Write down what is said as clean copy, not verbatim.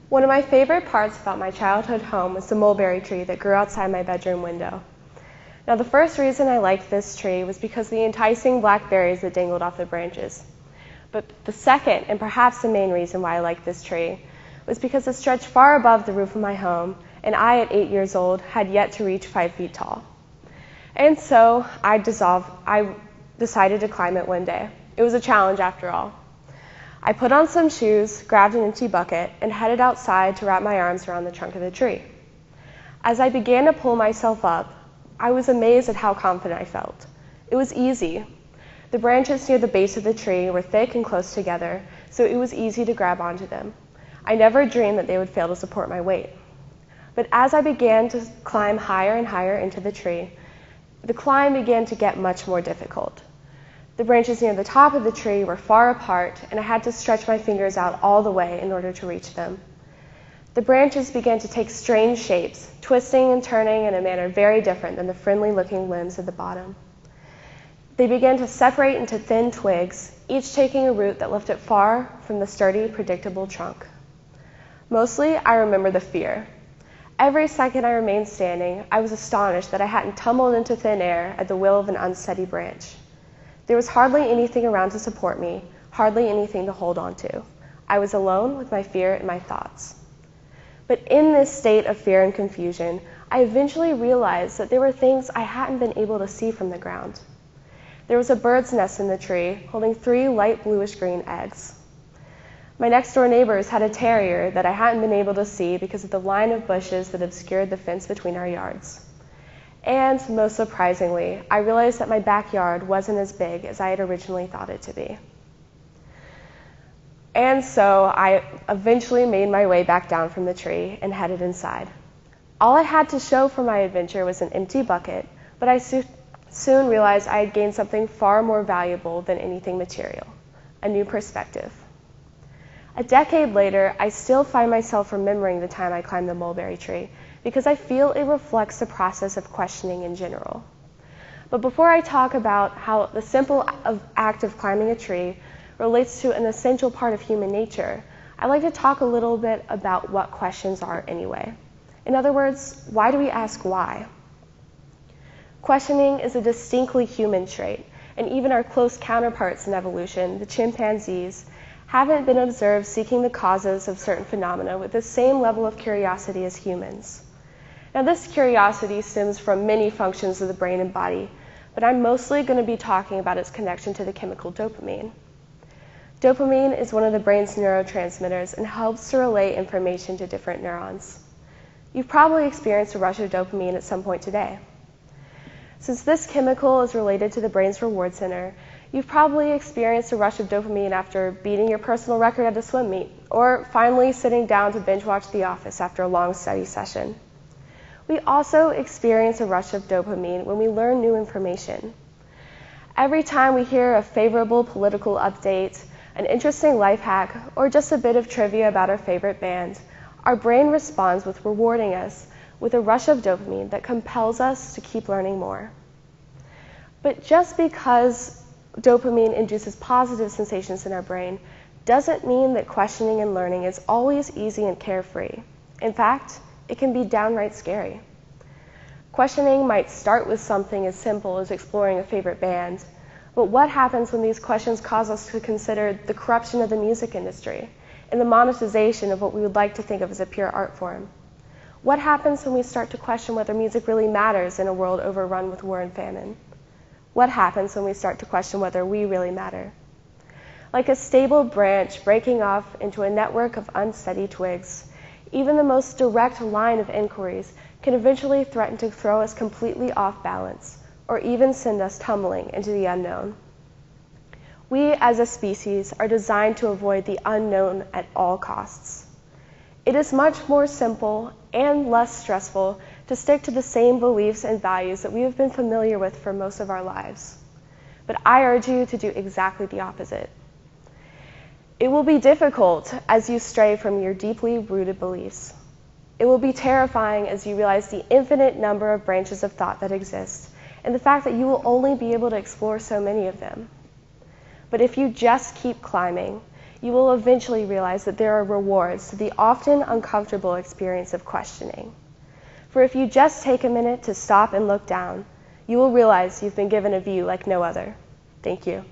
One of my favorite parts about my childhood home was the mulberry tree that grew outside my bedroom window. Now, the first reason I liked this tree was because of the enticing black berries that dangled off the branches. But the second, and perhaps the main reason why I liked this tree, was because it stretched far above the roof of my home, and I, at 8 years old, had yet to reach 5 feet tall. And so I decided to climb it one day. It was a challenge after all. I put on some shoes, grabbed an empty bucket, and headed outside to wrap my arms around the trunk of the tree. As I began to pull myself up, I was amazed at how confident I felt. It was easy. The branches near the base of the tree were thick and close together, so it was easy to grab onto them. I never dreamed that they would fail to support my weight. But as I began to climb higher and higher into the tree, the climb began to get much more difficult. The branches near the top of the tree were far apart, and I had to stretch my fingers out all the way in order to reach them. The branches began to take strange shapes, twisting and turning in a manner very different than the friendly-looking limbs at the bottom. They began to separate into thin twigs, each taking a route that left it far from the sturdy, predictable trunk. Mostly, I remember the fear. Every second I remained standing, I was astonished that I hadn't tumbled into thin air at the will of an unsteady branch. There was hardly anything around to support me, hardly anything to hold on to. I was alone with my fear and my thoughts. But in this state of fear and confusion, I eventually realized that there were things I hadn't been able to see from the ground. There was a bird's nest in the tree, holding 3 light bluish-green eggs. My next-door neighbors had a terrier that I hadn't been able to see because of the line of bushes that obscured the fence between our yards. And, most surprisingly, I realized that my backyard wasn't as big as I had originally thought it to be. And so I eventually made my way back down from the tree and headed inside. All I had to show for my adventure was an empty bucket, but I soon realized I had gained something far more valuable than anything material: a new perspective. A decade later, I still find myself remembering the time I climbed the mulberry tree, because I feel it reflects the process of questioning in general. But before I talk about how the simple act of climbing a tree relates to an essential part of human nature, I'd like to talk a little bit about what questions are anyway. In other words, why do we ask why? Questioning is a distinctly human trait, and even our close counterparts in evolution, the chimpanzees, haven't been observed seeking the causes of certain phenomena with the same level of curiosity as humans. Now, this curiosity stems from many functions of the brain and body, but I'm mostly going to be talking about its connection to the chemical dopamine. Dopamine is one of the brain's neurotransmitters and helps to relay information to different neurons. You've probably experienced a rush of dopamine at some point today. Since this chemical is related to the brain's reward center, you've probably experienced a rush of dopamine after beating your personal record at a swim meet, or finally sitting down to binge watch The Office after a long study session. We also experience a rush of dopamine when we learn new information. Every time we hear a favorable political update, an interesting life hack, or just a bit of trivia about our favorite band, our brain responds with rewarding us with a rush of dopamine that compels us to keep learning more. But just because dopamine induces positive sensations in our brain doesn't mean that questioning and learning is always easy and carefree. In fact, it can be downright scary. Questioning might start with something as simple as exploring a favorite band, but what happens when these questions cause us to consider the corruption of the music industry and the monetization of what we would like to think of as a pure art form? What happens when we start to question whether music really matters in a world overrun with war and famine? What happens when we start to question whether we really matter? Like a stable branch breaking off into a network of unsteady twigs, even the most direct line of inquiries can eventually threaten to throw us completely off balance, or even send us tumbling into the unknown. We, as a species, are designed to avoid the unknown at all costs. It is much more simple and less stressful to stick to the same beliefs and values that we have been familiar with for most of our lives. But I urge you to do exactly the opposite. It will be difficult as you stray from your deeply rooted beliefs. It will be terrifying as you realize the infinite number of branches of thought that exist, and the fact that you will only be able to explore so many of them. But if you just keep climbing, you will eventually realize that there are rewards to the often uncomfortable experience of questioning. For if you just take a minute to stop and look down, you will realize you've been given a view like no other. Thank you.